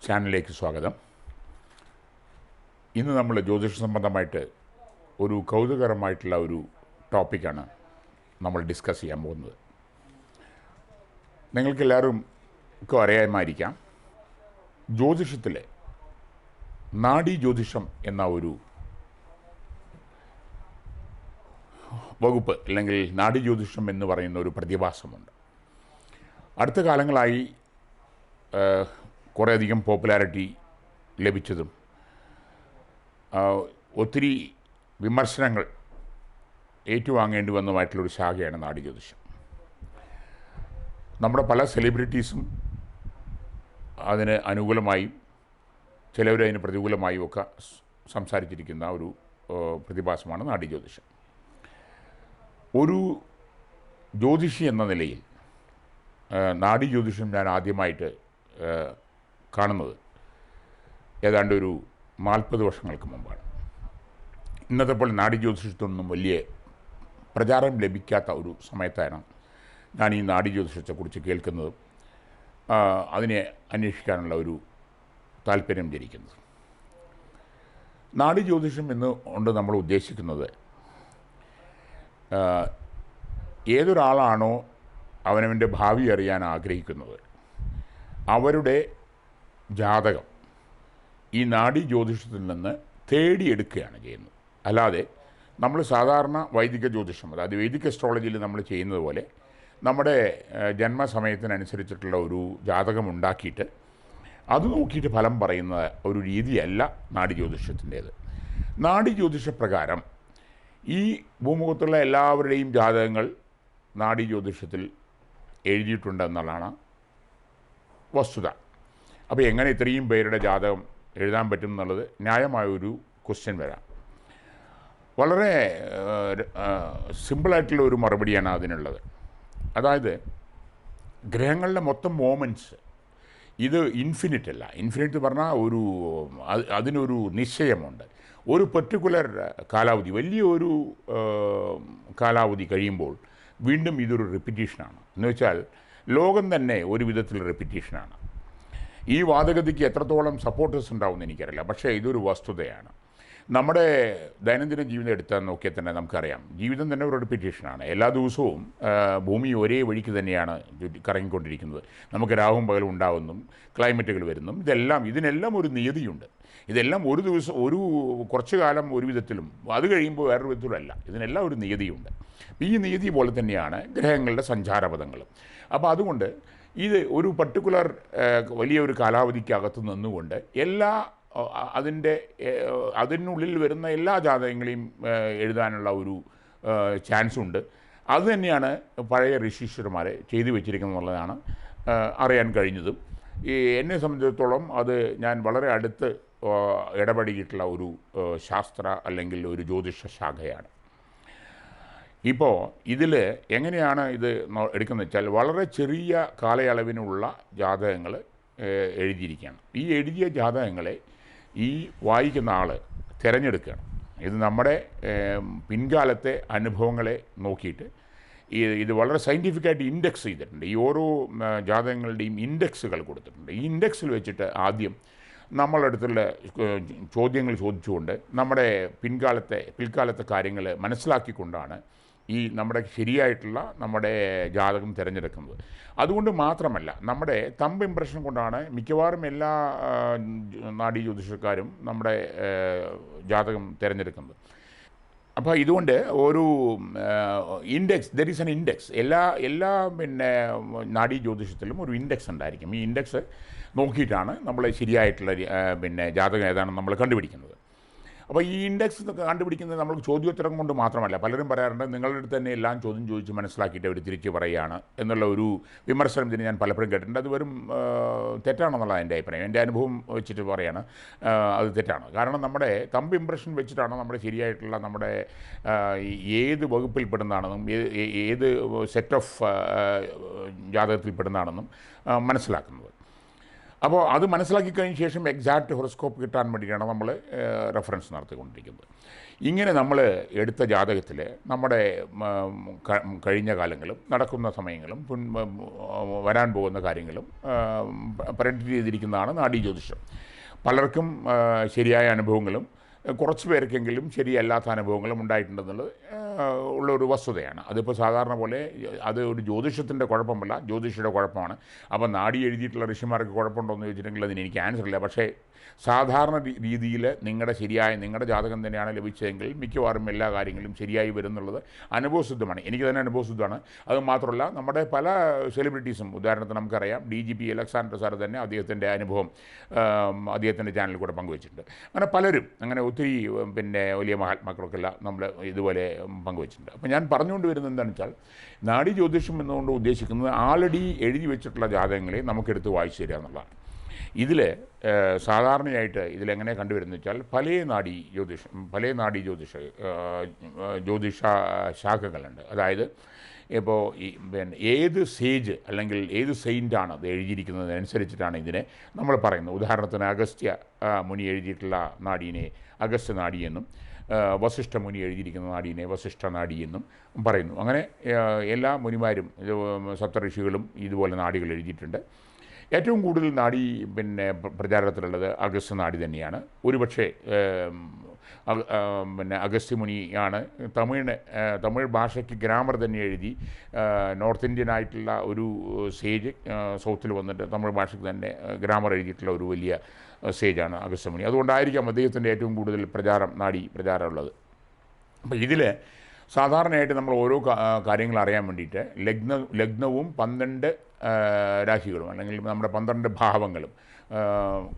ചാനലിലേക്ക് സ്വാഗതം. ഇന്ന് നമ്മൾ ജ്യോതിഷ സംബന്ധമായിട്ട് ഒരു കൗതുകകരമായിട്ടുള്ള ഒരു ടോപ്പിക്കാണ് നമ്മൾ ഡിസ്കസ് ചെയ്യാൻ പോകുന്നത്. നിങ്ങൾക്കെല്ലാവർക്കും അറിയാമായിരിക്കാം, ജ്യോതിഷത്തിലെ നാഡീ ജ്യോതിഷം എന്ന ഒരു വകുപ്പ് അല്ലെങ്കിൽ നാഡീ ജ്യോതിഷം എന്ന് പറയുന്ന ഒരു പ്രതിഭാസമുണ്ട്. അടുത്ത കാലങ്ങളായി കുറേയധികം പോപ്പുലാരിറ്റി ലഭിച്ചതും ഒത്തിരി വിമർശനങ്ങൾ ഏറ്റുവാങ്ങേണ്ടി വന്നതുമായിട്ടുള്ളൊരു ശാഖയാണ് നാഡീ ജ്യോതിഷം. നമ്മുടെ പല സെലിബ്രിറ്റീസും അതിന് അനുകൂലമായും ചിലവരതിന് പ്രതികൂലമായും ഒക്കെ സംസാരിച്ചിരിക്കുന്ന ഒരു പ്രതിഭാസമാണ് നാഡീ ജ്യോതിഷം. ഒരു ജ്യോതിഷി എന്ന നിലയിൽ നാഡീ ജ്യോതിഷം ഞാൻ ആദ്യമായിട്ട് കാണുന്നത് ഏതാണ്ട് ഒരു 40 വർഷങ്ങൾക്ക് മുമ്പാണ്. ഇന്നത്തെ പോലെ നാഡീ ജ്യോതിഷത്തൊന്നും വലിയ പ്രചാരം ലഭിക്കാത്ത ഒരു സമയത്താണ് ഞാൻ ഈ നാഡീ ജ്യോതിഷത്തെക്കുറിച്ച് കേൾക്കുന്നതും അതിനെ അന്വേഷിക്കാനുള്ള ഒരു താല്പര്യം ജനിക്കുന്നത്. നാഡീ ജ്യോതിഷം എന്ന് കൊണ്ട് നമ്മൾ ഉദ്ദേശിക്കുന്നത്, ഏതൊരാളാണോ അവനവൻ്റെ ഭാവി അറിയാൻ ആഗ്രഹിക്കുന്നത് അവരുടെ ജാതകം ഈ നാഡീ ജ്യോതിഷത്തിൽ നിന്ന് തേടിയെടുക്കുകയാണ് ചെയ്യുന്നത്. അല്ലാതെ നമ്മൾ സാധാരണ വൈദിക ജ്യോതിഷം, അതായത് വേദിക് അസ്ട്രോളജിയിൽ നമ്മൾ ചെയ്യുന്നത് പോലെ നമ്മുടെ ജന്മസമയത്തിനനുസരിച്ചിട്ടുള്ള ഒരു ജാതകം ഉണ്ടാക്കിയിട്ട് അത് നോക്കിയിട്ട് ഫലം പറയുന്ന ഒരു രീതിയല്ല നാഡീ ജ്യോതിഷത്തിൻ്റേത്. നാഡീ ജ്യോതിഷപ്രകാരം ഈ ഭൂമുഖത്തുള്ള എല്ലാവരുടെയും ജാതകങ്ങൾ നാഡീ ജ്യോതിഷത്തിൽ എഴുതിയിട്ടുണ്ടെന്നുള്ളതാണ് വസ്തുത. അപ്പോൾ എങ്ങനെ ഇത്രയും പേരുടെ ജാതകം എഴുതാൻ പറ്റും എന്നുള്ളത് ന്യായമായൊരു ക്വസ്റ്റ്യൻ വരാം. വളരെ സിമ്പിളായിട്ടുള്ള ഒരു മറുപടിയാണ് അതിനുള്ളത്. അതായത് ഗ്രഹങ്ങളുടെ മൊത്തം മോമെൻറ്റ്സ് ഇത് ഇൻഫിനിറ്റ് അല്ല. ഇൻഫിനിറ്റ് പറഞ്ഞാൽ അതിനൊരു നിശ്ചയമുണ്ട്. ഒരു പെർട്ടിക്കുലർ കാലാവധി, വലിയൊരു കാലാവധി കഴിയുമ്പോൾ വീണ്ടും ഇതൊരു റിപ്പീറ്റീഷനാണ്. എന്ന് വെച്ചാൽ ലോകം തന്നെ ഒരു വിധത്തിൽ റിപ്പീറ്റീഷനാണ്. ഈ വാദഗതിക്ക് എത്രത്തോളം സപ്പോർട്ടേഴ്സ് ഉണ്ടാവുമെന്ന് എനിക്കറിയില്ല, പക്ഷേ ഇതൊരു വസ്തുതയാണ്. നമ്മുടെ ദൈനംദിന ജീവിതം എടുത്താൽ നോക്കിയാൽ തന്നെ നമുക്കറിയാം, ജീവിതം തന്നെ ഒരു റിപ്പീറ്റേഷനാണ്. എല്ലാ ദിവസവും ഭൂമി ഒരേ വഴിക്ക് തന്നെയാണ് കറങ്ങിക്കൊണ്ടിരിക്കുന്നത്. നമുക്ക് രാവും പകലും ഉണ്ടാവുന്നതും ക്ലൈമറ്റുകൾ വരുന്നതും ഇതിനെല്ലാം ഒരു നിയതിയുണ്ട്. ഇതെല്ലാം ഒരു ദിവസം കുറച്ചു കാലം ഒരു വിധത്തിലും അത് കഴിയുമ്പോൾ വേറൊരു വിധത്തിലും അല്ല. ഇതിനെല്ലാം ഒരു നിയതിയുണ്ട്. ഈ നിയതി പോലെ തന്നെയാണ് ഗ്രഹങ്ങളുടെ സഞ്ചാരപഥങ്ങളും. അപ്പോൾ അതുകൊണ്ട് ഇത് ഒരു പർട്ടിക്കുലർ വലിയൊരു കാലാവധിക്കകത്ത് നിന്നുകൊണ്ട് അതിനുള്ളിൽ വരുന്ന എല്ലാ ജാതകങ്ങളെയും എഴുതാനുള്ള ഒരു ചാൻസുണ്ട്. അതുതന്നെയാണ് പഴയ ഋഷീശ്വരന്മാരെ ചെയ്തു വെച്ചിരിക്കുന്നത് എന്നുള്ളതാണ് അറിയാൻ കഴിഞ്ഞതും. എന്നെ സംബന്ധിച്ചിടത്തോളം അത് ഞാൻ വളരെ അടുത്ത് ഇടപെടിയിട്ടുള്ള ഒരു ശാസ്ത്ര അല്ലെങ്കിൽ ഒരു ജ്യോതിഷ ശാഖയാണ്. ഇപ്പോൾ ഇതിൽ എങ്ങനെയാണ് ഇത് എടുക്കുന്നത് വെച്ചാൽ, വളരെ ചെറിയ കാലയളവിനുള്ള ജാതകങ്ങൾ എഴുതിയിരിക്കുകയാണ്. ഈ എഴുതിയ ജാതകങ്ങളെ ഈ വായിക്കുന്ന ആൾ തിരഞ്ഞെടുക്കുകയാണ്. ഇത് നമ്മുടെ പിൻകാലത്തെ അനുഭവങ്ങളെ നോക്കിയിട്ട് ഇത് വളരെ സയൻറ്റിഫിക്കായിട്ട് ഇൻഡെക്സ് ചെയ്തിട്ടുണ്ട്. ഈ ഓരോ ജാതകങ്ങളുടെയും ഇൻഡെക്സുകൾ കൊടുത്തിട്ടുണ്ട്. ഈ ഇൻഡെക്സിൽ വെച്ചിട്ട് ആദ്യം നമ്മളടുത്തുള്ള ചോദ്യങ്ങൾ ചോദിച്ചുകൊണ്ട് നമ്മുടെ പിൽക്കാലത്തെ കാര്യങ്ങൾ മനസ്സിലാക്കിക്കൊണ്ടാണ് ഈ നമ്മുടെ ശരിയായിട്ടുള്ള നമ്മുടെ ജാതകം തിരഞ്ഞെടുക്കുന്നത്. അതുകൊണ്ട് മാത്രമല്ല, നമ്മുടെ തമ്പ് ഇംപ്രഷൻ കൊണ്ടാണ് മിക്കവാറും എല്ലാ നാഡീ ജ്യോതിഷക്കാരും നമ്മുടെ ജാതകം തിരഞ്ഞെടുക്കുന്നത്. അപ്പോൾ ഇതുകൊണ്ട് ഒരു index, there is N index. എല്ലാ നാഡീ ജ്യോതിഷത്തിലും ഒരു ഇൻഡെക്സ് ഉണ്ടായിരിക്കും. ഈ ഇൻഡെക്സ് നോക്കിയിട്ടാണ് നമ്മൾ ശരിയായിട്ടുള്ള ജാതകം ഏതാണെന്ന് നമ്മൾ കണ്ടുപിടിക്കുന്നത്. അപ്പോൾ ഈ ഇൻഡെക്സ് കണ്ടുപിടിക്കുന്നത് നമ്മൾ ചോദ്യോത്തരം കൊണ്ട് മാത്രമല്ല. പലരും പറയാറുണ്ട്, നിങ്ങളുടെ അടുത്ത് തന്നെ എല്ലാം ചോദ്യം ചോദിച്ച് മനസ്സിലാക്കിയിട്ട് അവർ തിരിച്ച് പറയുകയാണ് എന്നുള്ള ഒരു വിമർശനം ഇതിന് ഞാൻ പലപ്പോഴും കേട്ടിട്ടുണ്ട്. അത് വെറും തെറ്റാണെന്നുള്ള എൻ്റെ അഭിപ്രായം. എൻ്റെ അനുഭവം വെച്ചിട്ട് പറയാണ്, അത് തെറ്റാണ്. കാരണം നമ്മുടെ തമ്പ് ഇംപ്രഷൻ വെച്ചിട്ടാണ് നമ്മുടെ ശരിയായിട്ടുള്ള നമ്മുടെ ഏത് വകുപ്പിൽപ്പെടുന്നതാണെന്നും ഏത് സെറ്റ് ഓഫ് ജാതകത്തിൽപ്പെടുന്നതാണെന്നും മനസ്സിലാക്കുന്നത്. അപ്പോൾ അത് മനസ്സിലാക്കി കഴിഞ്ഞ ശേഷം എക്സാക്റ്റ് ഹൊറോസ്കോപ്പ് കിട്ടാൻ വേണ്ടിയിട്ടാണ് നമ്മൾ റെഫറൻസ് നടത്തിക്കൊണ്ടിരിക്കുന്നത്. ഇങ്ങനെ നമ്മൾ എടുത്ത ജാതകത്തിൽ നമ്മുടെ കഴിഞ്ഞ കാലങ്ങളും നടക്കുന്ന സമയങ്ങളും വരാൻ പോകുന്ന കാര്യങ്ങളും പ്രഡിക്റ്റ് ചെയ്തിരിക്കുന്നതാണ് നാഡീ ജ്യോതിഷം. പലർക്കും ശരിയായ അനുഭവങ്ങളും കുറച്ച് പേർക്കെങ്കിലും ശരിയല്ലാത്ത അനുഭവങ്ങളും ഉണ്ടായിട്ടുണ്ടെന്നുള്ളത് ഉള്ളൊരു വസ്തുതയാണ്. അതിപ്പോൾ സാധാരണ പോലെ അത് ഒരു ജ്യോതിഷത്തിൻ്റെ കുഴപ്പമല്ല, ജ്യോതിഷയുടെ കുഴപ്പമാണ്. അപ്പോൾ നാഡി എഴുതിയിട്ടുള്ള ഋഷിമാർക്ക് കുഴപ്പമുണ്ടോ എന്ന് ചോദിച്ചിട്ടുണ്ടെങ്കിൽ അതിന് എനിക്ക് ആൻസർ ഇല്ല. പക്ഷേ സാധാരണ രീതിയിൽ നിങ്ങളുടെ ജാതകം തന്നെയാണ് ലഭിച്ചതെങ്കിൽ മിക്കവാറും എല്ലാ കാര്യങ്ങളും ശരിയായി വരുന്നുള്ളത് അനുഭവസിദ്ധമാണ്. എനിക്ക് തന്നെ അനുഭവസിദ്ധമാണ്. അത് മാത്രമല്ല, നമ്മുടെ പല സെലിബ്രിറ്റീസും, ഉദാഹരണത്തിന് നമുക്കറിയാം DGP അലക്സാണ്ടർ സാർ തന്നെ അദ്ദേഹത്തിൻ്റെ അനുഭവം അദ്ദേഹത്തിൻ്റെ ചാനലിൽ കൂടെ പങ്കുവച്ചിട്ടുണ്ട്. അങ്ങനെ പലരും, അങ്ങനെ ഒത്തിരി വലിയ മഹാത്മാക്കളൊക്കെല്ലാം നമ്മൾ ഇതുപോലെ പങ്കുവച്ചിട്ടുണ്ട്. അപ്പോൾ ഞാൻ പറഞ്ഞുകൊണ്ട് വരുന്നത് എന്താണെന്ന് വെച്ചാൽ, നാഡി ജ്യോതിഷം എന്നുകൊണ്ട് ഉദ്ദേശിക്കുന്നത് ആൾറെഡി എഴുതി വെച്ചിട്ടുള്ള ജാതകങ്ങളെ നമുക്കെടുത്ത് വായിച്ചു തരിക എന്നുള്ളതാണ്. ഇതിൽ സാധാരണയായിട്ട് ഇതിലെങ്ങനെ കണ്ടുവരുന്നത് വെച്ചാൽ, പല നാഡി ജ്യോതിഷ ശാഖകളുണ്ട്. അതായത് ഇപ്പോൾ ഏത് സേജ് അല്ലെങ്കിൽ ഏത് സെയിൻ്റാണ് അത് എഴുതിയിരിക്കുന്നതിനനുസരിച്ചിട്ടാണ് ഇതിനെ നമ്മൾ പറയുന്നത്. ഉദാഹരണത്തിന് അഗസ്ത്യ മുനി എഴുതിയിട്ടുള്ള നാഡീനെ അഗസ്ത്യ നാഡിയെന്നും വസിഷ്ഠ മുനി എഴുതിയിരിക്കുന്ന നാഡീനെ വസിഷ്ഠ നാഡിയെന്നും പറയുന്നു. അങ്ങനെ എല്ലാ മുനിമാരും സപ്തഋഷികളും ഇതുപോലെ നാഡികൾ എഴുതിയിട്ടുണ്ട്. ഏറ്റവും കൂടുതൽ നാഡി പ്രചാരത്തിലുള്ളത് അഗസ്ത്യ നാഡി തന്നെയാണ്. ഒരുപക്ഷെ അഗസ്ത്യ മുനിയാണ് തമിഴ് ഭാഷയ്ക്ക് ഗ്രാമർ തന്നെ എഴുതി നോർത്ത് ഇന്ത്യൻ ആയിട്ടുള്ള ഒരു സേജ് സൗത്തിൽ വന്നിട്ട് തമിഴ് ഭാഷയ്ക്ക് തന്നെ ഗ്രാമർ എഴുതിയിട്ടുള്ള ഒരു വലിയ സേജാണ് അഗസ്ത്യ മുനി. അതുകൊണ്ടായിരിക്കാം അദ്ദേഹത്തിൻ്റെ ഏറ്റവും കൂടുതൽ നാഡി പ്രചാരമുള്ളത്. അപ്പോൾ ഇതിൽ സാധാരണയായിട്ട് നമ്മൾ ഓരോ കാര്യങ്ങൾ അറിയാൻ വേണ്ടിയിട്ട് ലഗ്നവും 12 രാശികളും അല്ലെങ്കിൽ നമ്മുടെ 12 ഭാവങ്ങളും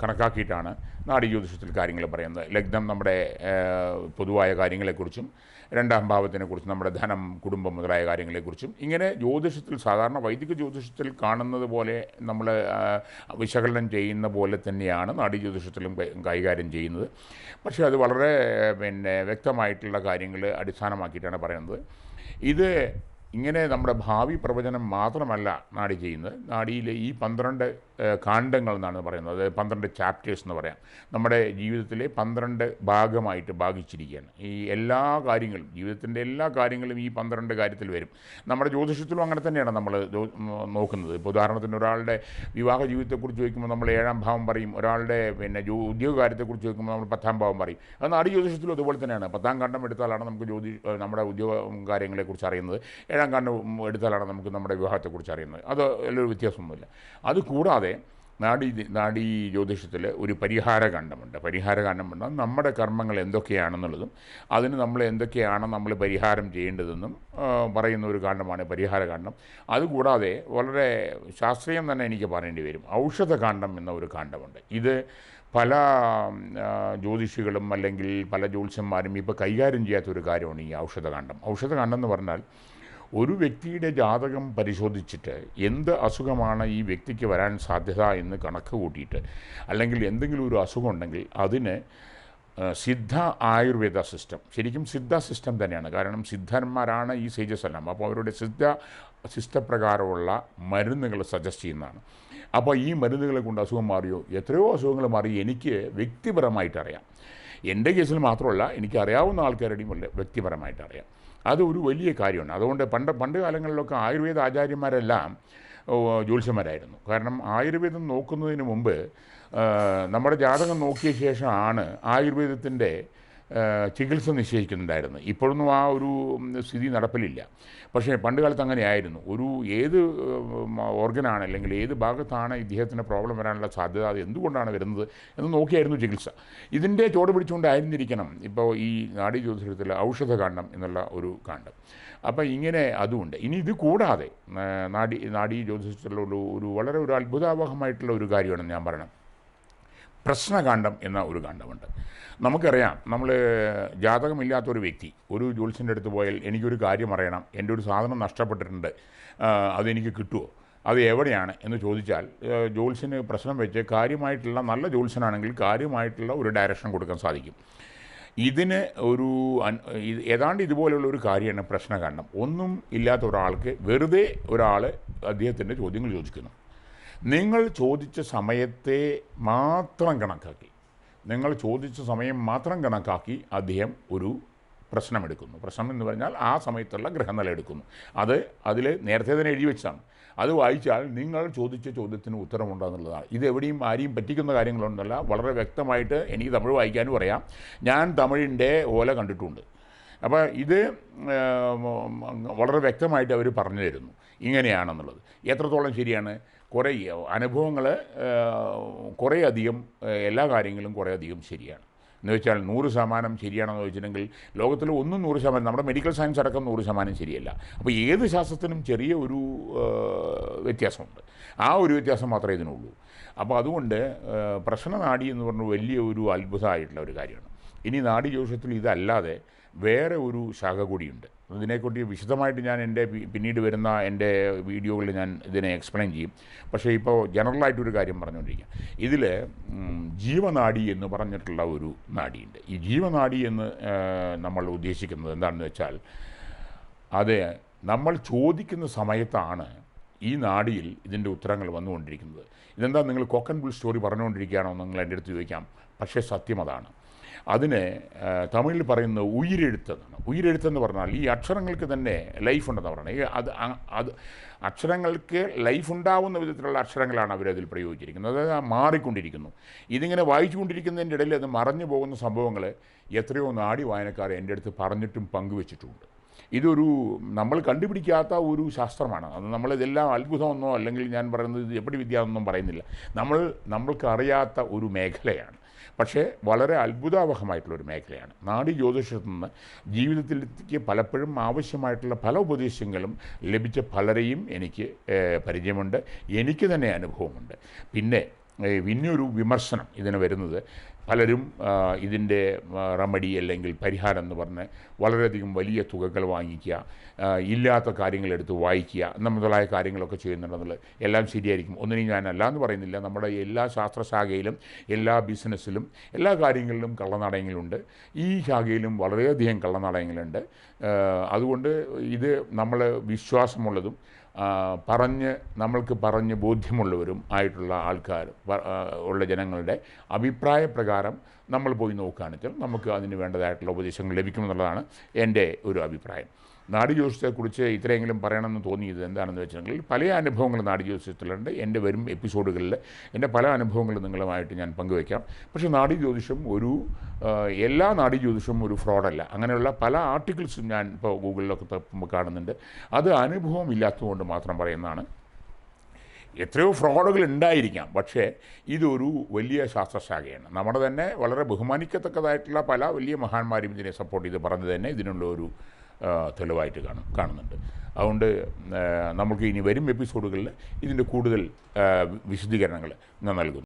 കണക്കാക്കിയിട്ടാണ് നാഡി ജ്യോതിഷത്തിൽ കാര്യങ്ങൾ പറയുന്നത്. ലഗ്നം നമ്മുടെ പൊതുവായ കാര്യങ്ങളെക്കുറിച്ചും, 2ാം ഭാവത്തിനെക്കുറിച്ചും, നമ്മുടെ ധനം, കുടുംബം മുതലായ കാര്യങ്ങളെക്കുറിച്ചും, ഇങ്ങനെ ജ്യോതിഷത്തിൽ സാധാരണ വൈദിക ജ്യോതിഷത്തിൽ കാണുന്നത് പോലെ നമ്മൾ വിശകലനം ചെയ്യുന്ന പോലെ തന്നെയാണ് നാഡി ജ്യോതിഷത്തിലും കൈകാര്യം ചെയ്യുന്നത്. പക്ഷേ അത് വളരെ വ്യക്തമായിട്ടുള്ള കാര്യങ്ങൾ അടിസ്ഥാനമാക്കിയിട്ടാണ് പറയുന്നത്. ഇത് ഇങ്ങനെ നമ്മുടെ ഭാവി പ്രവചനം മാത്രമല്ല നാഡി ചെയ്യുന്നത്. നാഡിയിലെ ഈ 12 കാണ്ഡങ്ങൾ എന്നാണ് പറയുന്നത്. 12 ചാപ്റ്റേഴ്സ് എന്ന് പറയാം. നമ്മുടെ ജീവിതത്തിലെ 12 ഭാഗമായിട്ട് ഭാഗിച്ചിരിക്കുകയാണ്. ഈ എല്ലാ കാര്യങ്ങളും, ജീവിതത്തിൻ്റെ എല്ലാ കാര്യങ്ങളും ഈ 12 കാര്യത്തിൽ വരും. നമ്മുടെ ജ്യോതിഷത്തിലും അങ്ങനെ തന്നെയാണ് നമ്മൾ നോക്കുന്നത്. ഇപ്പോൾ ഉദാഹരണത്തിന് ഒരാളുടെ വിവാഹ ജീവിതത്തെക്കുറിച്ച് ചോദിക്കുമ്പോൾ നമ്മൾ 7ാം ഭാവം പറയും. ഒരാളുടെ ഉദ്യോഗകാര്യത്തെക്കുറിച്ച് ചോദിക്കുമ്പോൾ നമ്മൾ 10ാം ഭാവം പറയും. അത് നാഡി ജ്യോതിഷത്തിലും അതുപോലെ തന്നെയാണ്. 10ാം കാണ്ഡം എടുത്താലാണ് നമുക്ക് നമ്മുടെ ഉദ്യോഗ കാര്യങ്ങളെക്കുറിച്ച് അറിയുന്നത്. 7ാം കാണ്ഡം എടുത്താലാണ് നമുക്ക് നമ്മുടെ വിവാഹത്തെക്കുറിച്ച് അറിയുന്നത്. അത് വലിയൊരു വ്യത്യാസമൊന്നുമില്ല. അതുകൂടാതെ നാഡീ ജ്യോതിഷത്തിൽ ഒരു പരിഹാരകാണ്ഡമുണ്ട്. പരിഹാരകാണ്ഡമുണ്ട് നമ്മുടെ കർമ്മങ്ങൾ എന്തൊക്കെയാണെന്നുള്ളതും അതിന് നമ്മൾ പരിഹാരം ചെയ്യേണ്ടതെന്നും പറയുന്ന ഒരു കാണ്ഡമാണ് പരിഹാരകാണ്ഡം. അതുകൂടാതെ വളരെ ശാസ്ത്രീയം തന്നെ എനിക്ക് പറയേണ്ടി വരും, ഔഷധകാണ്ഡം എന്ന ഒരു കാണ്ഡമുണ്ട്. ഇത് പല ജ്യോതിഷികളും അല്ലെങ്കിൽ പല ജ്യോത്സ്യന്മാരും ഇപ്പോൾ കൈകാര്യം ചെയ്യാത്തൊരു കാര്യമാണ് ഈ ഔഷധകാണ്ഡം. ഔഷധകാണ്ഡം എന്ന് പറഞ്ഞാൽ, ഒരു വ്യക്തിയുടെ ജാതകം പരിശോധിച്ചിട്ട് എന്ത് അസുഖമാണ് ഈ വ്യക്തിക്ക് വരാൻ സാധ്യത എന്ന് കണക്ക് കൂട്ടിയിട്ട്, അല്ലെങ്കിൽ എന്തെങ്കിലും ഒരു അസുഖം ഉണ്ടെങ്കിൽ അതിന് സിദ്ധ ആയുർവേദ സിസ്റ്റം, ശരിക്കും സിദ്ധ സിസ്റ്റം തന്നെയാണ്. കാരണം സിദ്ധന്മാരാണ് ഈ സേജസ് എല്ലാം. അപ്പോൾ അവരുടെ സിസ്റ്റപ്രകാരമുള്ള മരുന്നുകൾ സജസ്റ്റ് ചെയ്യുന്നതാണ്. അപ്പോൾ ഈ മരുന്നുകളെ കൊണ്ട് അസുഖം മാറിയോ? എത്രയോ അസുഖങ്ങൾ മാറി എനിക്ക് വ്യക്തിപരമായിട്ടറിയാം. എൻ്റെ കേസിൽ മാത്രമല്ല, എനിക്ക് അറിയാവുന്ന ആൾക്കാരുടെയും വ്യക്തിപരമായിട്ടറിയാം. അതൊരു വലിയ കാര്യമാണ്. അതുകൊണ്ട് പണ്ട് കാലങ്ങളിലൊക്കെ ആയുർവേദ ആചാര്യന്മാരെല്ലാം ജ്യോത്സ്യന്മാരായിരുന്നു. കാരണം ആയുർവേദം നോക്കുന്നതിന് മുമ്പ് നമ്മുടെ ജാതകം നോക്കിയ ശേഷമാണ് ആയുർവേദത്തിൻ്റെ ചികിത്സ നിശ്ചയിക്കുന്നുണ്ടായിരുന്നു. ഇപ്പോഴൊന്നും ആ ഒരു സ്ഥിതി നടപ്പിലില്ല. പക്ഷേ പണ്ട് കാലത്ത് അങ്ങനെയായിരുന്നു. ഏത് ഓർഗനാണ് അല്ലെങ്കിൽ ഏത് ഭാഗത്താണ് ഇദ്ദേഹത്തിന് പ്രോബ്ലം വരാനുള്ള സാധ്യത, അത് എന്തുകൊണ്ടാണ് വരുന്നത് എന്ന് നോക്കിയായിരുന്നു ചികിത്സ. ഇതിൻ്റെ ചുവട് പിടിച്ചുകൊണ്ടായിരുന്നിരിക്കണം ഇപ്പോൾ ഈ നാഡീ ജ്യോതിഷത്തിൽ ഔഷധകാണ്ഡം എന്നുള്ള ഒരു കാണ്ഡം. അപ്പോൾ ഇങ്ങനെ അതുമുണ്ട്. ഇനി ഇത് കൂടാതെ നാഡീ ജ്യോതിഷത്തിലുള്ള ഒരു വളരെ അത്ഭുതാവഹമായിട്ടുള്ള ഒരു കാര്യമാണ് ഞാൻ പറയണം. പ്രശ്നകാണ്ഡം എന്ന ഒരു കാണ്ഡമുണ്ട്. നമുക്കറിയാം, നമ്മൾ ജാതകമില്ലാത്തൊരു വ്യക്തി ഒരു ജ്യോത്സ്യൻ്റെ അടുത്ത് പോയാൽ, എനിക്കൊരു കാര്യം അറിയണം, എൻ്റെ ഒരു സാധനം നഷ്ടപ്പെട്ടിട്ടുണ്ട്, അതെനിക്ക് കിട്ടുമോ, അത് എവിടെയാണ് എന്ന് ചോദിച്ചാൽ ജ്യോത്സ്യന് പ്രശ്നം വെച്ച് കാര്യമായിട്ടുള്ള, നല്ല ജ്യോത്സ്യനാണെങ്കിൽ കാര്യമായിട്ടുള്ള ഒരു ഡയറക്ഷൻ കൊടുക്കാൻ സാധിക്കും. ഇതിന് ഏതാണ്ട് ഇതുപോലെയുള്ള ഒരു കാര്യമാണ് പ്രശ്നകാണ്ഡം. ഒന്നും ഇല്ലാത്ത ഒരാൾക്ക് വെറുതെ ഒരാൾ അദ്ദേഹത്തിൻ്റെ ചോദ്യങ്ങൾ ചോദിക്കുന്നു. നിങ്ങൾ ചോദിച്ച സമയത്തെ മാത്രം കണക്കാക്കി, നിങ്ങൾ ചോദിച്ച സമയം മാത്രം കണക്കാക്കി അദ്ദേഹം ഒരു പ്രശ്നമെടുക്കുന്നു. പ്രശ്നം എന്ന് പറഞ്ഞാൽ ആ സമയത്തുള്ള ഗ്രഹനില എടുക്കുന്നു. അതിൽ നേരത്തെ തന്നെ എഴുതി വെച്ചാണ്. അത് വായിച്ചാൽ നിങ്ങൾ ചോദിച്ച ചോദ്യത്തിന് ഉത്തരമുണ്ടെന്നുള്ളതാണ്. ഇതെവിടെയും ആരെയും പറ്റിക്കുന്ന കാര്യങ്ങളൊന്നുമല്ല. വളരെ വ്യക്തമായിട്ട് എനിക്ക് തമിഴ് വായിക്കാനും അറിയാം. ഞാൻ തമിഴിൻ്റെ ഓല കണ്ടിട്ടുണ്ട്. അപ്പോൾ ഇത് വളരെ വ്യക്തമായിട്ട് അവർ പറഞ്ഞു തരുന്നു ഇങ്ങനെയാണെന്നുള്ളത്. എത്രത്തോളം ശരിയാണ്? കുറേ അനുഭവങ്ങൾ കുറേയധികം എല്ലാ കാര്യങ്ങളും കുറേയധികം ശരിയാണ്. എന്ന് വെച്ചാൽ 100% ശരിയാണെന്ന് ചോദിച്ചിട്ടുണ്ടെങ്കിൽ ലോകത്തിൽ 100%, നമ്മുടെ മെഡിക്കൽ സയൻസ് അടക്കം 100% ശരിയല്ല. അപ്പോൾ ഏത് ശാസ്ത്രത്തിനും ചെറിയ ഒരു വ്യത്യാസമുണ്ട്. ആ ഒരു വ്യത്യാസം മാത്രമേ ഇതിനുള്ളൂ. അപ്പോൾ അതുകൊണ്ട് പ്രശ്നനാഡി എന്ന് പറഞ്ഞ വലിയ ഒരു അത്ഭുതമായിട്ടുള്ള ഒരു കാര്യമാണ്. ഇനി നാഡി ജ്യോതിഷത്തിൽ ഇതല്ലാതെ വേറെ ഒരു ശാഖ കൂടിയുണ്ട്. ഇതിനെക്കുറിച്ച് വിശദമായിട്ട് ഞാൻ പിന്നീട് വരുന്ന എൻ്റെ വീഡിയോകളിൽ ഞാൻ ഇതിനെ എക്സ്പ്ലെയിൻ ചെയ്യും. പക്ഷേ ഇപ്പോൾ ജനറലായിട്ടൊരു കാര്യം പറഞ്ഞുകൊണ്ടിരിക്കുക. ഇതിൽ ജീവനാഡി എന്ന് പറഞ്ഞിട്ടുള്ള ഒരു നാഡിയുണ്ട്. ഈ ജീവനാഡി എന്ന് നമ്മൾ ഉദ്ദേശിക്കുന്നത് എന്താണെന്ന് വെച്ചാൽ, അത് നമ്മൾ ചോദിക്കുന്ന സമയത്താണ് ഈ നാഡിയിൽ ഇതിൻ്റെ ഉത്തരങ്ങൾ വന്നുകൊണ്ടിരിക്കുന്നത്. ഇതെന്താ നിങ്ങൾ കോക്ക് ആൻഡ് ബുൾ സ്റ്റോറി പറഞ്ഞുകൊണ്ടിരിക്കുകയാണോ നിങ്ങൾ എൻ്റെ അടുത്ത് ചോദിക്കാം. പക്ഷേ സത്യം അതാണ്. അതിന് തമിഴിൽ പറയുന്നത് ഉയിരെഴുത്തെന്നാണ്. ഉയിരെഴുത്തെന്ന് പറഞ്ഞാൽ ഈ അക്ഷരങ്ങൾക്ക് തന്നെ ലൈഫ് ഉണ്ടെന്ന് പറയുന്നത്. അത് അക്ഷരങ്ങൾക്ക് ലൈഫ് ഉണ്ടാവുന്ന വിധത്തിലുള്ള അക്ഷരങ്ങളാണ് അവരതിൽ പ്രയോഗിച്ചിരിക്കുന്നത്. അത് മാറിക്കൊണ്ടിരിക്കുന്നു. ഇതിങ്ങനെ വായിച്ചുകൊണ്ടിരിക്കുന്നതിൻ്റെ ഇടയിൽ അത് മറഞ്ഞു പോകുന്ന സംഭവങ്ങൾ എത്രയോ നാഡി വായനക്കാർ എൻ്റെ അടുത്ത് പറഞ്ഞിട്ടും പങ്കുവച്ചിട്ടുമുണ്ട്. ഇതൊരു നമ്മൾ കണ്ടുപിടിക്കാത്ത ഒരു ശാസ്ത്രമാണ്. അത് നമ്മളിതെല്ലാം അത്ഭുതമെന്നോ അല്ലെങ്കിൽ ഞാൻ പറയുന്നത് ഇത് എപ്പടി വിദ്യ പറയുന്നില്ല. നമ്മൾക്ക് അറിയാത്ത ഒരു മേഖലയാണ്. പക്ഷേ വളരെ അത്ഭുതാവഹമായിട്ടുള്ളൊരു മേഖലയാണ്. നാഡി ജ്യോതിഷത്തിൽ നിന്ന് ജീവിതത്തിലേക്ക് പലപ്പോഴും ആവശ്യമായിട്ടുള്ള പല ഉപദേശങ്ങളും ലഭിച്ച പലരെയും എനിക്ക് പരിചയമുണ്ട്. എനിക്ക് തന്നെ അനുഭവമുണ്ട്. പിന്നെ ഒരു വിമർശനം ഇതിന് വരുന്നത്, പലരും ഇതിൻ്റെ റെമഡി അല്ലെങ്കിൽ പരിഹാരം എന്ന് പറഞ്ഞ് വളരെയധികം വലിയ തുകകൾ വാങ്ങിക്കുക, ഇല്ലാത്ത കാര്യങ്ങളെടുത്ത് വായിക്കുക എന്നതുമായ കാര്യങ്ങളൊക്കെ ചെയ്യുന്നുണ്ടെന്നുള്ളത് എല്ലാം ശരിയായിരിക്കും. ഒന്നിനും ഞാൻ അല്ല എന്ന് പറയുന്നില്ല. നമ്മുടെ എല്ലാ ശാസ്ത്രശാഖയിലും എല്ലാ ബിസിനസ്സിലും എല്ലാ കാര്യങ്ങളിലും കള്ളനാണയങ്ങളുണ്ട്. ഈ ശാഖയിലും വളരെയധികം കള്ളനാണയങ്ങളുണ്ട്. അതുകൊണ്ട് ഇത് നമ്മൾ വിശ്വാസമുള്ളതും നമ്മൾക്ക് പറഞ്ഞ് ബോധ്യമുള്ളവരും ആയിട്ടുള്ള ആൾക്കാർ ഉള്ള ജനങ്ങളുടെ അഭിപ്രായ പ്രകാരം നമ്മൾ പോയി നോക്കുകയാണെന്ന് വെച്ചാൽ നമുക്ക് അതിന് വേണ്ടതായിട്ടുള്ള ഉപദേശങ്ങൾ ലഭിക്കുമെന്നുള്ളതാണ് എൻ്റെ ഒരു അഭിപ്രായം. നാഡി ജ്യോതിഷത്തെക്കുറിച്ച് ഇത്രയെങ്കിലും പറയണമെന്ന് തോന്നിയത് എന്താണെന്ന് വെച്ചിട്ടുണ്ടെങ്കിൽ പല അനുഭവങ്ങളും നാഡി ജ്യോതിഷത്തിലുണ്ട്. എൻ്റെ വരും എപ്പിസോഡുകളിൽ എൻ്റെ പല അനുഭവങ്ങളും നിങ്ങളുമായിട്ട് ഞാൻ പങ്കുവയ്ക്കാം. പക്ഷേ നാഡി ജ്യോതിഷം എല്ലാ നാഡി ജ്യോതിഷവും ഒരു ഫ്രോഡല്ല. അങ്ങനെയുള്ള പല ആർട്ടിക്കിൾസും ഞാൻ ഇപ്പോൾ ഗൂഗിളിലൊക്കെ തപ്പുമ്പോൾ കാണുന്നുണ്ട്. അത് അനുഭവം ഇല്ലാത്തതുകൊണ്ട് മാത്രം പറയുന്നതാണ്. എത്രയോ ഫ്രോഡുകൾ ഉണ്ടായിരിക്കാം, പക്ഷേ ഇതൊരു വലിയ ശാസ്ത്രശാഖയാണ്. നമ്മുടെ തന്നെ വളരെ ബഹുമാനിക്കത്തക്കതായിട്ടുള്ള പല വലിയ മഹാന്മാരും ഇതിനെ സപ്പോർട്ട് ചെയ്ത് പറഞ്ഞത് തന്നെ ഇതിനുള്ള ഒരു തെളിവായിട്ട് കാണുന്നുണ്ട്. അതുകൊണ്ട് നമുക്ക് ഇനി വരും എപ്പിസോഡുകളിൽ ഇതിൻ്റെ കൂടുതൽ വിശദീകരണങ്ങൾ ഞാൻ നൽകുന്നു.